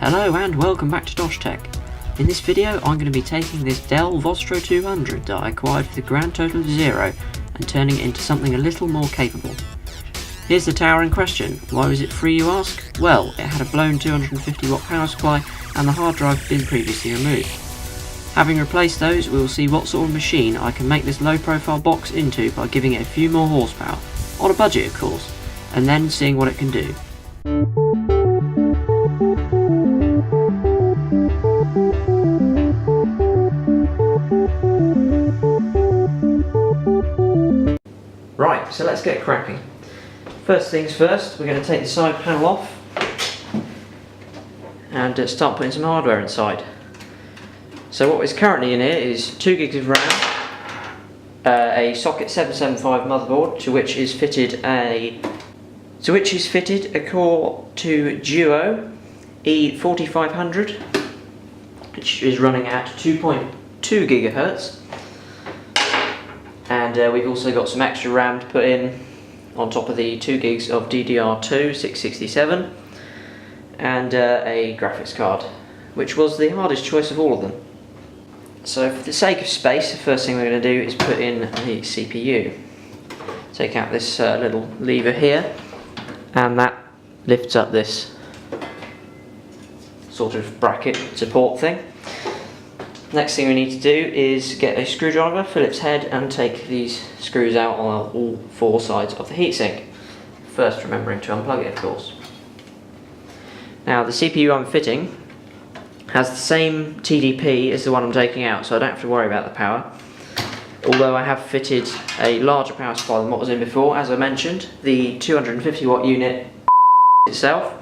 Hello and welcome back to DoshTech. In this video I'm going to be taking this Dell Vostro 200 that I acquired for the grand total of 0 and turning it into something a little more capable. Here's the tower in question. Why was it free, you ask? Well, it had a blown 250 watt power supply and the hard drive had been previously removed. Having replaced those, we will see what sort of machine I can make this low profile box into by giving it a few more horsepower, on a budget of course, and then seeing what it can do. Right, so let's get cracking. First things first, we're going to take the side panel off and start putting some hardware inside. So what is currently in here is 2 gigs of RAM, a socket 775 motherboard to which is fitted a Core 2 Duo E4500, which is running at 2.2 gigahertz. And we've also got some extra RAM to put in on top of the 2 gigs of DDR2 667 and a graphics card, which was the hardest choice of all of them. So for the sake of space, the first thing we're going to do is put in the CPU. Take out this little lever here, and that lifts up this sort of bracket support thing. Next thing we need to do is get a screwdriver, Phillips head, and take these screws out on all 4 sides of the heatsink. First remembering to unplug it, of course. Now the CPU I'm fitting has the same TDP as the one I'm taking out, so I don't have to worry about the power. Although I have fitted a larger power supply than what was in before, as I mentioned, the 250 watt unit itself,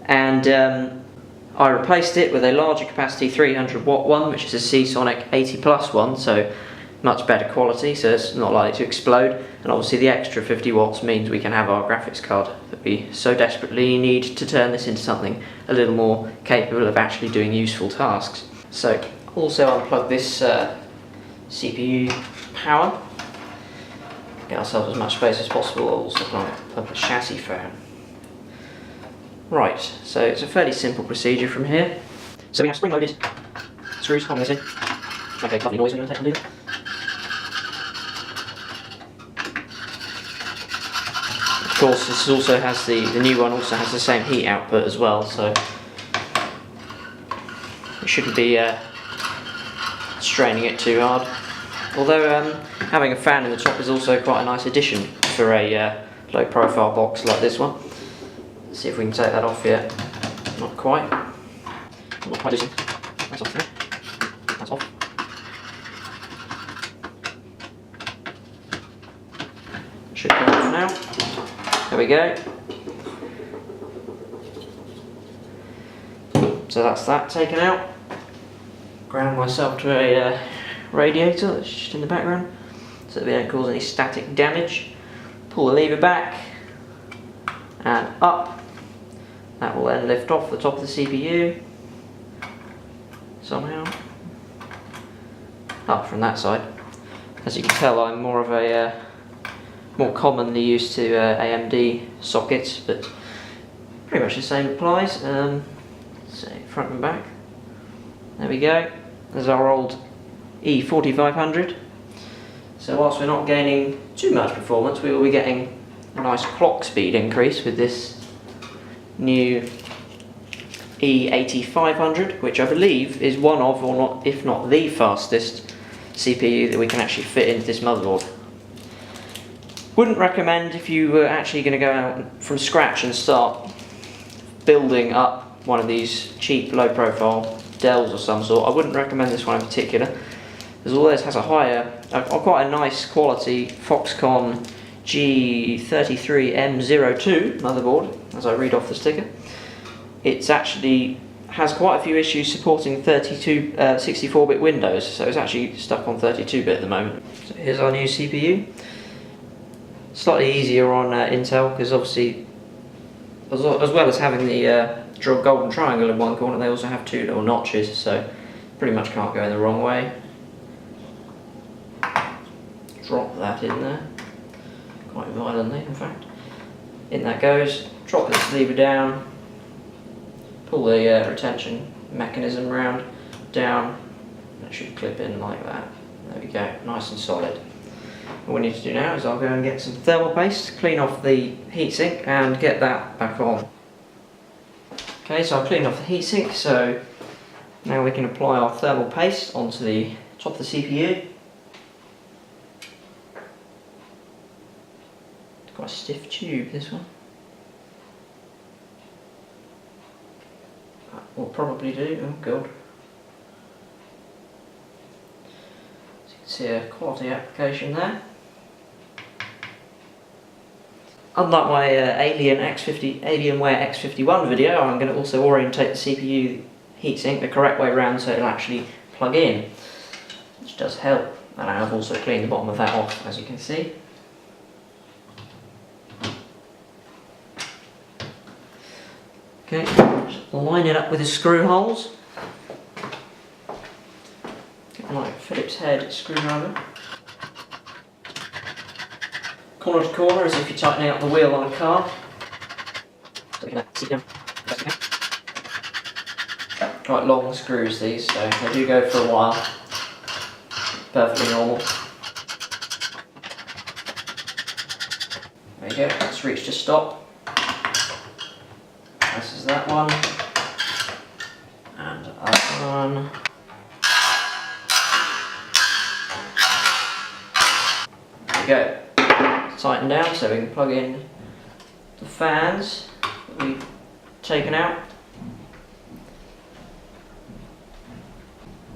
and I replaced it with a larger capacity 300 watt one, which is a Seasonic 80 plus one, so much better quality, so it's not likely to explode. And obviously the extra 50 watts means we can have our graphics card that we so desperately need to turn this into something a little more capable of actually doing useful tasks. So also unplug this CPU power, get ourselves as much space as possible. I'll also plug up a chassis fan. Right, so it's a fairly simple procedure from here. So we have spring-loaded screws holding this in. Okay, lovely noise when you take them to do that. Of course, this also has the new one also has the same heat output as well, so it shouldn't be straining it too hard. Although having a fan in the top is also quite a nice addition for a low-profile box like this one. Let's see if we can take that off yet. Not quite. Not quite loosened. That's off there. That's off. Should come off now. There we go. So that's that taken out. Ground myself to a radiator that's just in the background so that we don't cause any static damage. Pull the lever back and up. That will then lift off the top of the CPU somehow. Up from that side. As you can tell, I'm more of a more commonly used to AMD sockets, but pretty much the same applies. So front and back. There we go. There's our old E4500. So whilst we're not gaining too much performance, we will be getting a nice clock speed increase with this new E8500, which I believe is one of, or not, if not the fastest CPU that we can actually fit into this motherboard. Wouldn't recommend if you were actually going to go out from scratch and start building up one of these cheap low profile Dells of some sort. I wouldn't recommend this one in particular, as although this has a quite a nice quality Foxconn G33M02 motherboard, as I read off the sticker. It's actually has quite a few issues supporting 64-bit Windows, so it's actually stuck on 32-bit at the moment. So here's our new CPU. Slightly easier on Intel, because obviously, as well as having the golden triangle in one corner, they also have 2 little notches, so pretty much can't go in the wrong way. Drop that in there. Quite violently, in fact. In that goes. Drop this lever down, pull the retention mechanism round, down, and it should clip in like that. There we go, nice and solid. What we need to do now is I'll go and get some thermal paste, clean off the heatsink and get that back on. Okay, so I've cleaned off the heatsink, so now we can apply our thermal paste onto the top of the CPU. It's quite a stiff tube, this one. That will probably do, oh god. So you can see a quality application there. Unlike my Alienware X51 video, I'm going to also orientate the CPU heatsink the correct way around so it'll actually plug in, which does help. And I've also cleaned the bottom of that off, as you can see. Okay, just line it up with the screw holes. Get my Phillips head screwdriver. Corner to corner, as if you're tightening up the wheel on a car. Quite long screws these, so they do go for a while. Perfectly normal. There you go, let's reach to stop. This is that one. And that one. There we go. Tighten down so we can plug in the fans that we've taken out.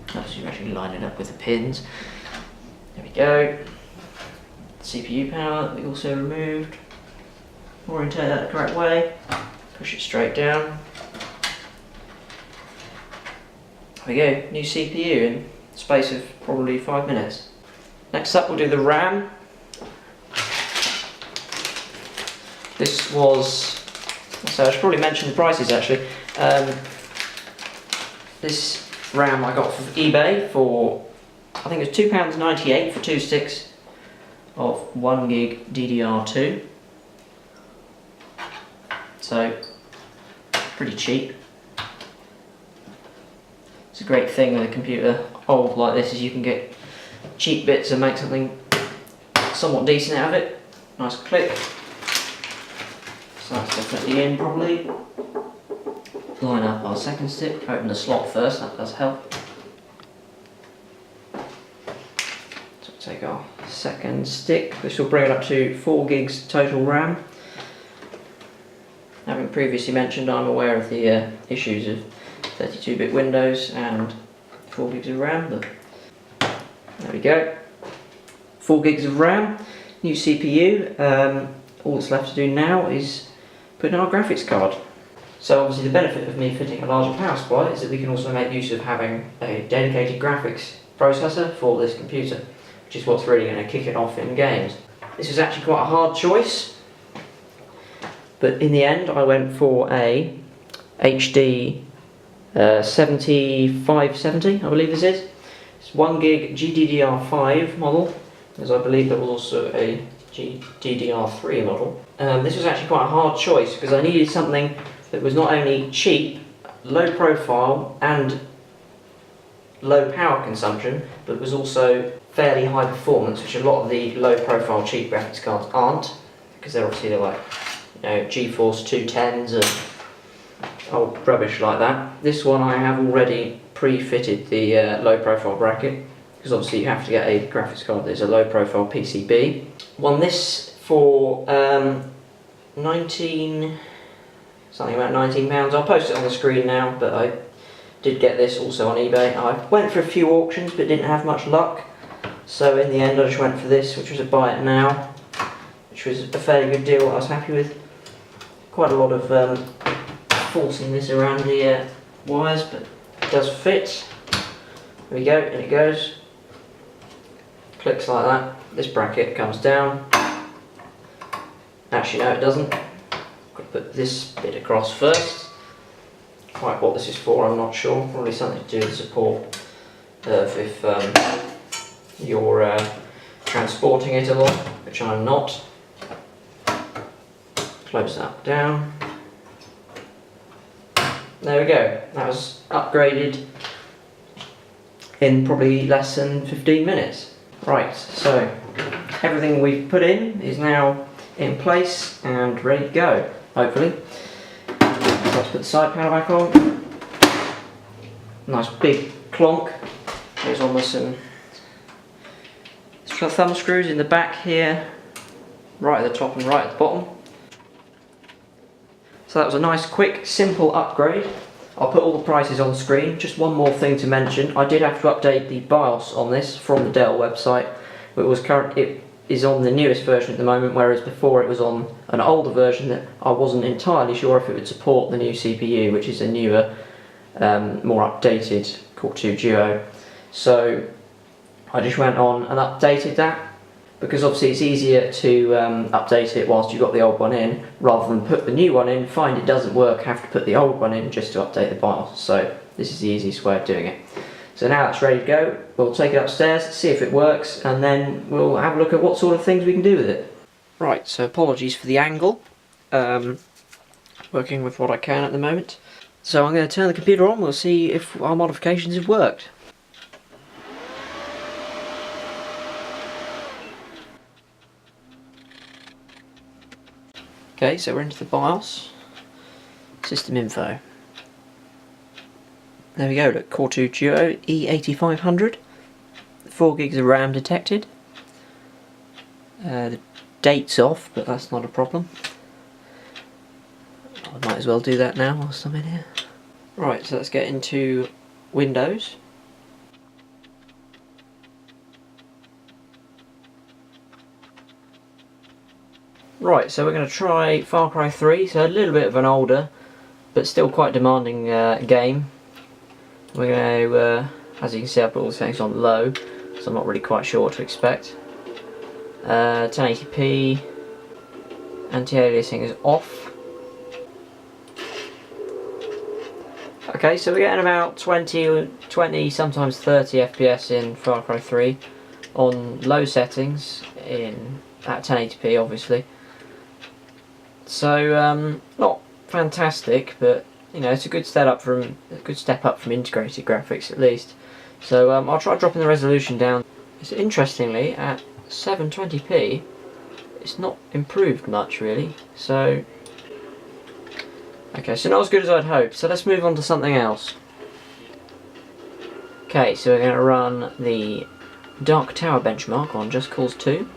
So you actually line it up with the pins. There we go. CPU power that we also removed. Orientate that the correct way. Push it straight down. There we go. New CPU in the space of probably 5 minutes. Next up we'll do the RAM. This was, so I should probably mention the prices actually. This RAM I got from eBay for, I think it was £2.98 for 2 sticks of 1 gig DDR2. So, pretty cheap. It's a great thing with a computer old like this, is you can get cheap bits and make something somewhat decent out of it. Nice click. So that's definitely in probably. Line up our second stick, open the slot first, that does help. So take our second stick, this will bring it up to 4 gigs total RAM. Having previously mentioned, I'm aware of the issues of 32-bit Windows and 4 gigs of RAM, but there we go. 4 gigs of RAM, new CPU. All that's left to do now is put in our graphics card. So obviously the benefit of me fitting a larger power supply is that we can also make use of having a dedicated graphics processor for this computer, which is what's really going to kick it off in games. This was actually quite a hard choice, but in the end I went for a HD 7570, I believe this is. It's 1 gig GDDR5 model, as I believe there was also a GDDR3 model. This was actually quite a hard choice because I needed something that was not only cheap, low profile and low power consumption, but was also fairly high performance, which a lot of the low profile cheap graphics cards aren't, because they're obviously like, you know, GeForce 210s and old rubbish like that. This one I have already pre-fitted the low profile bracket, because obviously you have to get a graphics card that is a low profile PCB. Won this for something about £19. I'll post it on the screen now, but I did get this also on eBay. I went for a few auctions but didn't have much luck, so in the end I just went for this, which was a buy it now, which was a fairly good deal. I was happy with. Quite a lot of forcing this around the wires, but it does fit. There we go, in it goes. Clicks like that. This bracket comes down. Actually no, it doesn't. Put this bit across first. Quite what this is for, I'm not sure. Probably something to do with support of if you're transporting it a lot, which I'm not. Close that down. there we go. That was upgraded in probably less than 15 minutes. Right, so everything we've put in is now in place and ready to go, hopefully. Let's put the side panel back on. Nice big clonk. Goes on with some thumb screws in the back here, right at the top and right at the bottom. So that was a nice, quick, simple upgrade. I'll put all the prices on screen. Just one more thing to mention. I did have to update the BIOS on this from the Dell website. It is on the newest version at the moment, whereas before it was on an older version that I wasn't entirely sure if it would support the new CPU, which is a newer, more updated Core 2 Duo. So I just went on and updated that, because obviously it's easier to update it whilst you've got the old one in, rather than put the new one in, find it doesn't work, have to put the old one in just to update the BIOS. So this is the easiest way of doing it. So now that's ready to go, we'll take it upstairs, see if it works, and then we'll have a look at what sort of things we can do with it. Right, so apologies for the angle. Working with what I can at the moment. So I'm going to turn the computer on, we'll see if our modifications have worked. Okay, so we're into the BIOS, system info. There we go, look, Core 2 Duo E8500, 4 gigs of RAM detected. The date's off, but that's not a problem. I might as well do that now whilst I'm in here. Right, so let's get into Windows. Right, so we're going to try Far Cry 3, so a little bit of an older, but still quite demanding game. We're going to, as you can see, I put all the settings on low, so I'm not really quite sure what to expect. 1080p, anti-aliasing is off. Okay, so we're getting about 20, sometimes 30 FPS in Far Cry 3 on low settings at 1080p, obviously. So not fantastic, but you know, it's a good step up from integrated graphics at least. So I'll try dropping the resolution down. So interestingly, at 720p, it's not improved much really. So okay, so not as good as I'd hoped. So let's move on to something else. Okay, so we're going to run the Dark Tower benchmark on Just Cause 2.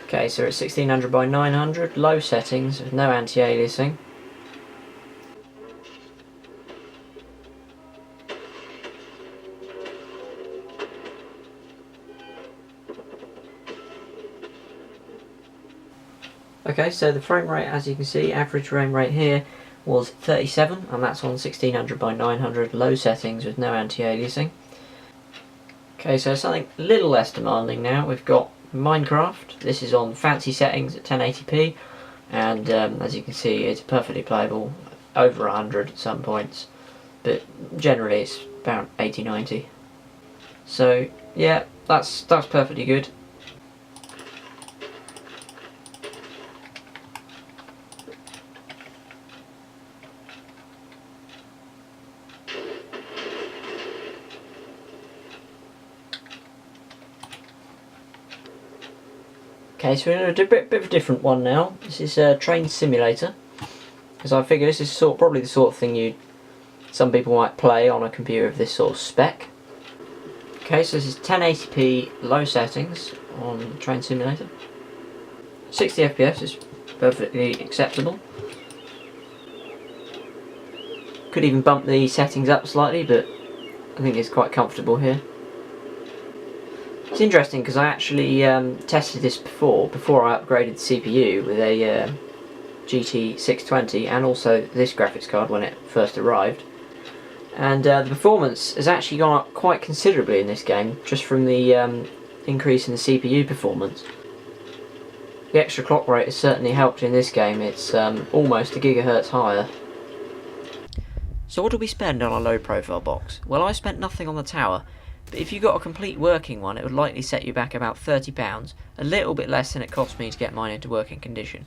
Okay, so it's 1600 by 900, low settings, with no anti-aliasing. Okay, so the frame rate, as you can see, average frame rate here was 37, and that's on 1600 by 900, low settings with no anti-aliasing. Okay, so something a little less demanding now. We've got Minecraft. This is on fancy settings at 1080p, and as you can see, it's perfectly playable, over 100 at some points, but generally it's about 80-90. So yeah, that's perfectly good. Okay, so we're going to do a bit of a different one now. This is a train simulator, because I figure this is probably the sort of thing some people might play on a computer of this sort of spec. Okay, so this is 1080p low settings on train simulator. 60 FPS is perfectly acceptable. Could even bump the settings up slightly, but I think it's quite comfortable here. It's interesting because I actually tested this before I upgraded the CPU with a GT620 and also this graphics card when it first arrived. And the performance has actually gone up quite considerably in this game, just from the increase in the CPU performance. The extra clock rate has certainly helped in this game. It's almost a gigahertz higher. So what did we spend on our low profile box? Well, I spent nothing on the tower. But if you got a complete working one, it would likely set you back about £30, a little bit less than it cost me to get mine into working condition.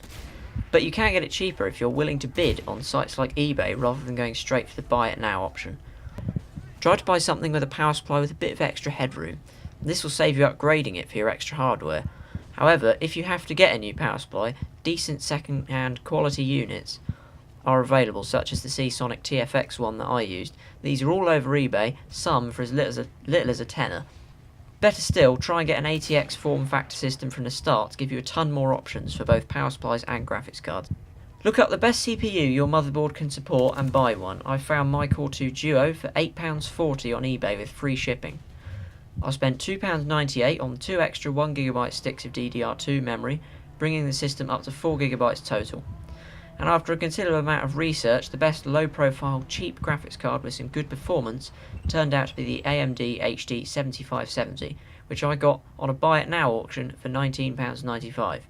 But you can get it cheaper if you're willing to bid on sites like eBay rather than going straight for the buy it now option. Try to buy something with a power supply with a bit of extra headroom. This will save you upgrading it for your extra hardware. However, if you have to get a new power supply, decent second-hand quality units are available, such as the Seasonic TFX one that I used. These are all over eBay, some for as little as a tenner. Better still, try and get an ATX form factor system from the start to give you a ton more options for both power supplies and graphics cards. Look up the best CPU your motherboard can support and buy one. I found my Core 2 Duo for £8.40 on eBay with free shipping. I spent £2.98 on 2 extra 1GB sticks of DDR2 memory, bringing the system up to 4GB total. And after a considerable amount of research, the best low-profile, cheap graphics card with some good performance turned out to be the AMD HD 7570, which I got on a buy it now auction for £19.95.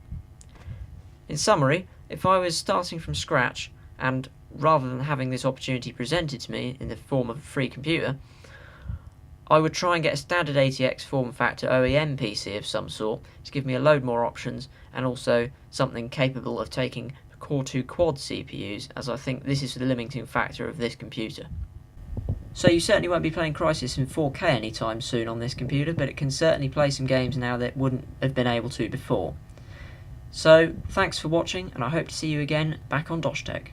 In summary, if I was starting from scratch, and rather than having this opportunity presented to me in the form of a free computer, I would try and get a standard ATX form factor OEM PC of some sort to give me a load more options, and also something capable of taking Core 2 quad CPUs, as I think this is the limiting factor of this computer. So you certainly won't be playing Crysis in 4K anytime soon on this computer, but it can certainly play some games now that it wouldn't have been able to before. So thanks for watching, and I hope to see you again back on DoshTech.